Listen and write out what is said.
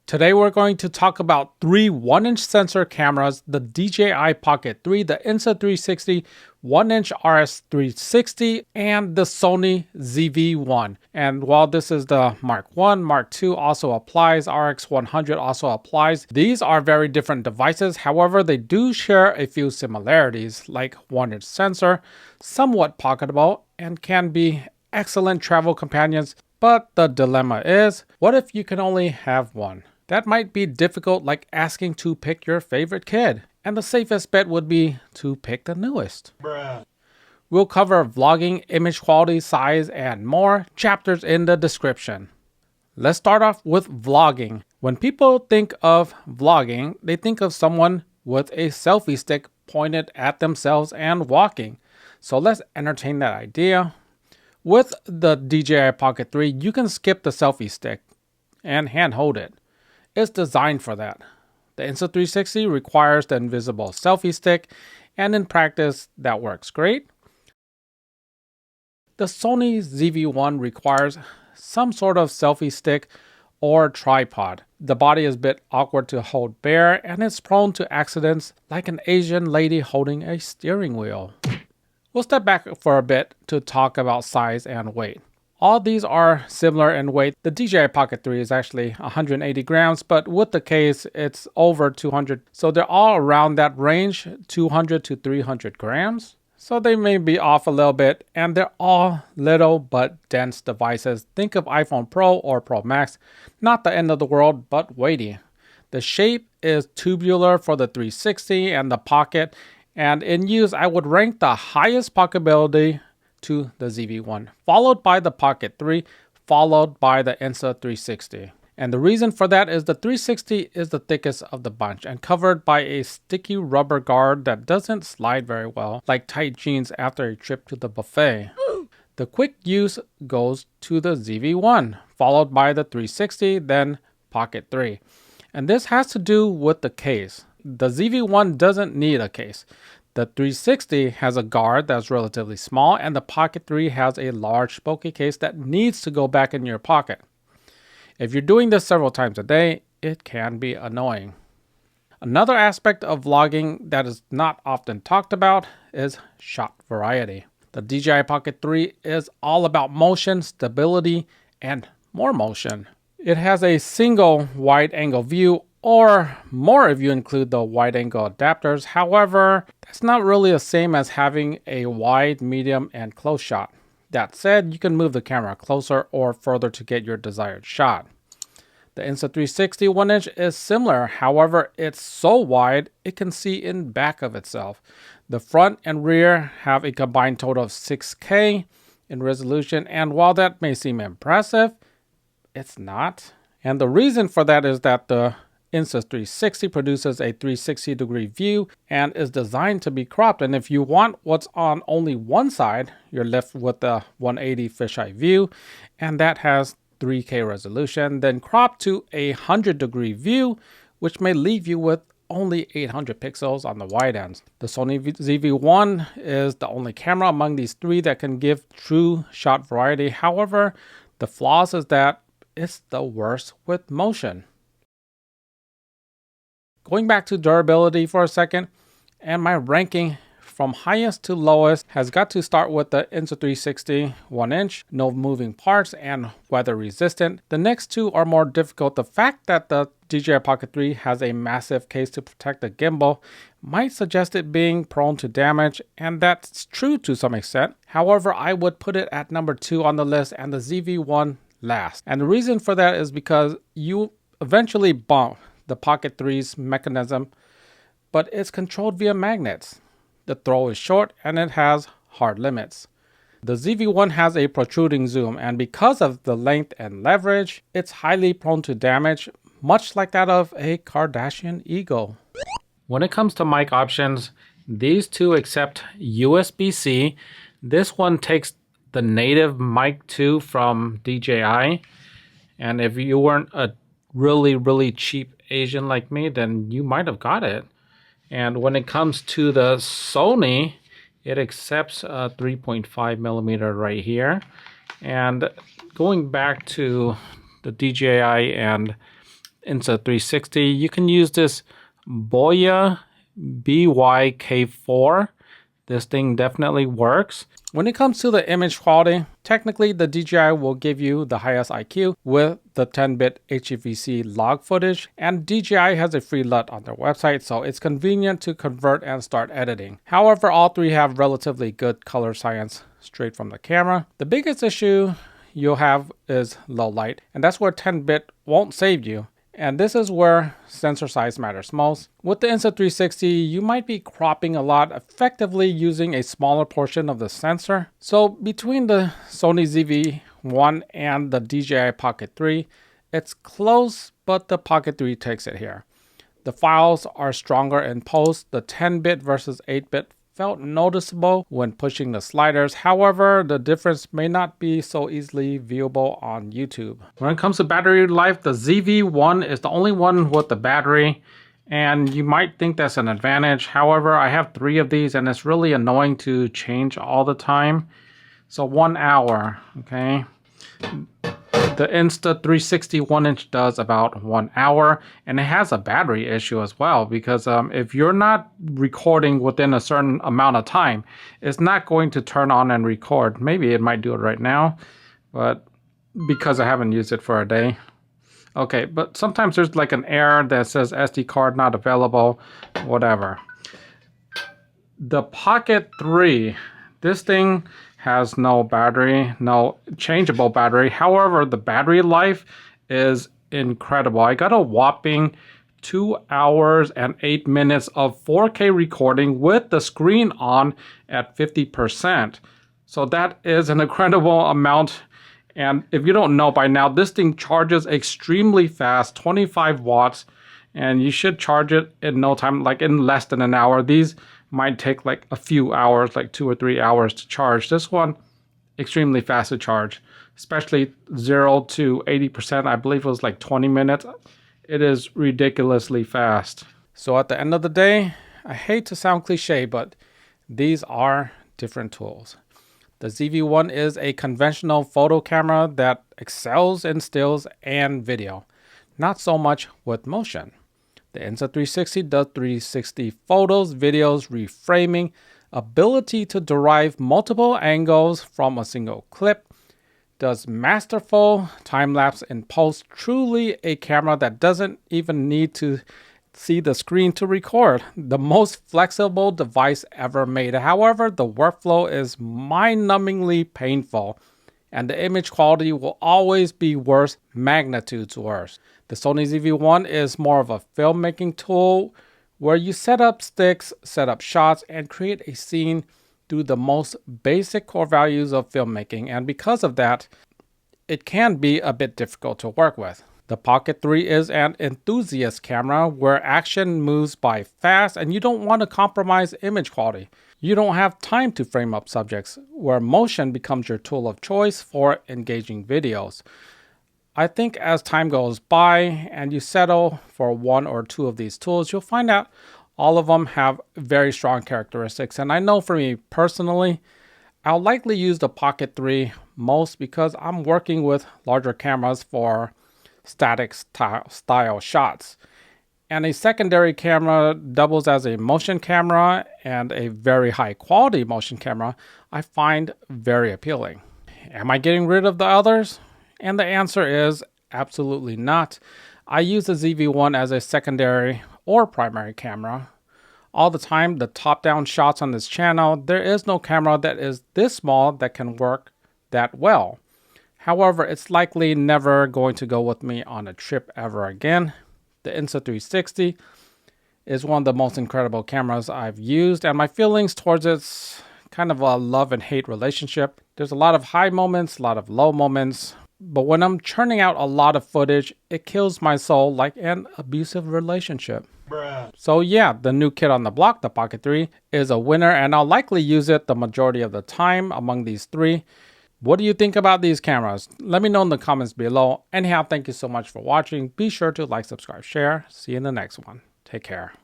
Today we're going to talk about three 1-inch sensor cameras, the DJI Pocket 3, the Insta360 1-inch RS360, and the Sony ZV-1. And while this is the Mark 1, Mark 2 also applies, RX100 also applies. These are very different devices, however they do share a few similarities, like 1-inch sensor, somewhat pocketable, and can be excellent travel companions. But the dilemma is, what if you can only have one? That might be difficult, like asking to pick your favorite kid. And the safest bet would be to pick the newest. Bruh. We'll cover vlogging, image quality, size, and more. Chapters in the description. Let's start off with vlogging. When people think of vlogging, they think of someone with a selfie stick pointed at themselves and walking. So let's entertain that idea. With the DJI Pocket 3, you can skip the selfie stick and hand hold it. It's designed for that. The Insta360 requires the invisible selfie stick, and in practice, that works great. The Sony ZV-1 requires some sort of selfie stick or tripod. The body is a bit awkward to hold bare, and it's prone to accidents like an Asian lady holding a steering wheel. We'll step back for a bit to talk about size and weight. All these are similar in weight. The DJI Pocket 3 is actually 180 grams, but with the case, it's over 200. So they're all around that range, 200 to 300 grams. So they may be off a little bit, and they're all little but dense devices. Think of iPhone Pro or Pro Max. Not the end of the world, but weighty. The shape is tubular for the 360 and the Pocket, and in use, I would rank the highest pocketability to the ZV-1, followed by the Pocket 3, followed by the Insta360. And the reason for that is the 360 is the thickest of the bunch and covered by a sticky rubber guard that doesn't slide very well, like tight jeans after a trip to the buffet. The quick use goes to the ZV-1, followed by the 360, then Pocket 3. And this has to do with the case. The ZV-1 doesn't need a case. The 360 has a guard that's relatively small, and the Pocket 3 has a large bulky case that needs to go back in your pocket. If you're doing this several times a day, it can be annoying. Another aspect of vlogging that is not often talked about is shot variety. The DJI Pocket 3 is all about motion, stability, and more motion. It has a single wide-angle view, or more if you include the wide-angle adapters. However, that's not really the same as having a wide, medium, and close shot. That said, you can move the camera closer or further to get your desired shot. The Insta360 1-inch is similar, however, it's so wide it can see in back of itself. The front and rear have a combined total of 6K in resolution, and while that may seem impressive, it's not. And the reason for that is that the Insta360 produces a 360-degree view and is designed to be cropped. And if you want what's on only one side, you're left with the 180 fisheye view, and that has 3K resolution, then crop to a 100-degree view, which may leave you with only 800 pixels on the wide ends. The Sony ZV-1 is the only camera among these three that can give true shot variety. However, the flaws is that it's the worst with motion. Going back to durability for a second, and my ranking from highest to lowest has got to start with the Insta360 1-inch, no moving parts and weather resistant. The next two are more difficult. The fact that the DJI Pocket 3 has a massive case to protect the gimbal might suggest it being prone to damage, and that's true to some extent. However, I would put it at number 2 on the list and the ZV-1 last. And the reason for that is because you eventually bump the Pocket 3's mechanism, but it's controlled via magnets. The throw is short and it has hard limits. The ZV-1 has a protruding zoom, and because of the length and leverage, it's highly prone to damage, much like that of a Kardashian Eagle. When it comes to mic options, these two accept USB-C. This one takes the native mic 2 from DJI, and if you weren't a really cheap Asian like me, then you might have got it. And when it comes to the Sony, it accepts a 3.5 millimeter right here. And going back to the DJI and Insta360, you can use this Boya BYK4. This thing definitely works. When it comes to the image quality, technically the DJI will give you the highest IQ with the 10-bit HEVC log footage, and DJI has a free LUT on their website, so it's convenient to convert and start editing. However, all three have relatively good color science straight from the camera. The biggest issue you'll have is low light, and that's where 10-bit won't save you. And this is where sensor size matters most. With the Insta360, you might be cropping a lot, effectively using a smaller portion of the sensor. So between the Sony ZV-1 and the DJI Pocket 3, it's close, but the Pocket 3 takes it here. The files are stronger in post. The 10-bit versus 8-bit felt noticeable when pushing the sliders. However, the difference may not be so easily viewable on YouTube. When it comes to battery life, the ZV-1 is the only one with the battery, and you might think that's an advantage. However, I have 3 of these and it's really annoying to change all the time. So 1 hour, okay? The Insta360 1-inch does about 1 hour, and it has a battery issue as well, because if you're not recording within a certain amount of time, it's not going to turn on and record. Maybe it might do it right now, but because I haven't used it for a day. Okay, but sometimes there's like an error that says SD card not available, whatever. The Pocket 3, this thing has no battery, no changeable battery. However, the battery life is incredible. I got a whopping 2 hours and 8 minutes of 4K recording with the screen on at 50%. So that is an incredible amount. And if you don't know by now, this thing charges extremely fast, 25 watts, and you should charge it in no time, like in less than an hour. These might take like a few hours, like 2 or 3 hours to charge. This one, extremely fast to charge, especially 0 to 80%. I believe it was like 20 minutes. It is ridiculously fast. So at the end of the day, I hate to sound cliche, but these are different tools. The ZV-1 is a conventional photo camera that excels in stills and video, not so much with motion. The Insta360 does 360 photos, videos, reframing, ability to derive multiple angles from a single clip, does masterful time-lapse in post, truly a camera that doesn't even need to see the screen to record. The most flexible device ever made. However, the workflow is mind-numbingly painful, and the image quality will always be worse, magnitudes worse. The Sony ZV-1 is more of a filmmaking tool where you set up sticks, set up shots, and create a scene through the most basic core values of filmmaking. And because of that, it can be a bit difficult to work with. The Pocket 3 is an enthusiast camera where action moves by fast and you don't want to compromise image quality. You don't have time to frame up subjects, where motion becomes your tool of choice for engaging videos. I think as time goes by and you settle for 1 or 2 of these tools, you'll find out all of them have very strong characteristics. And I know for me personally, I'll likely use the Pocket 3 most because I'm working with larger cameras for static style shots. And a secondary camera doubles as a motion camera, and a very high quality motion camera I find very appealing. Am I getting rid of the others? And the answer is absolutely not. I use the ZV-1 as a secondary or primary camera. All the time, the top-down shots on this channel, there is no camera that is this small that can work that well. However, it's likely never going to go with me on a trip ever again. The Insta360 is one of the most incredible cameras I've used, and my feelings towards it's kind of a love and hate relationship. There's a lot of high moments, a lot of low moments, but when I'm churning out a lot of footage, it kills my soul like an abusive relationship. Bruh. So yeah, the new kid on the block, the Pocket 3, is a winner, and I'll likely use it the majority of the time among these 3. What do you think about these cameras? Let me know in the comments below. Anyhow, thank you so much for watching. Be sure to like, subscribe, share. See you in the next one. Take care.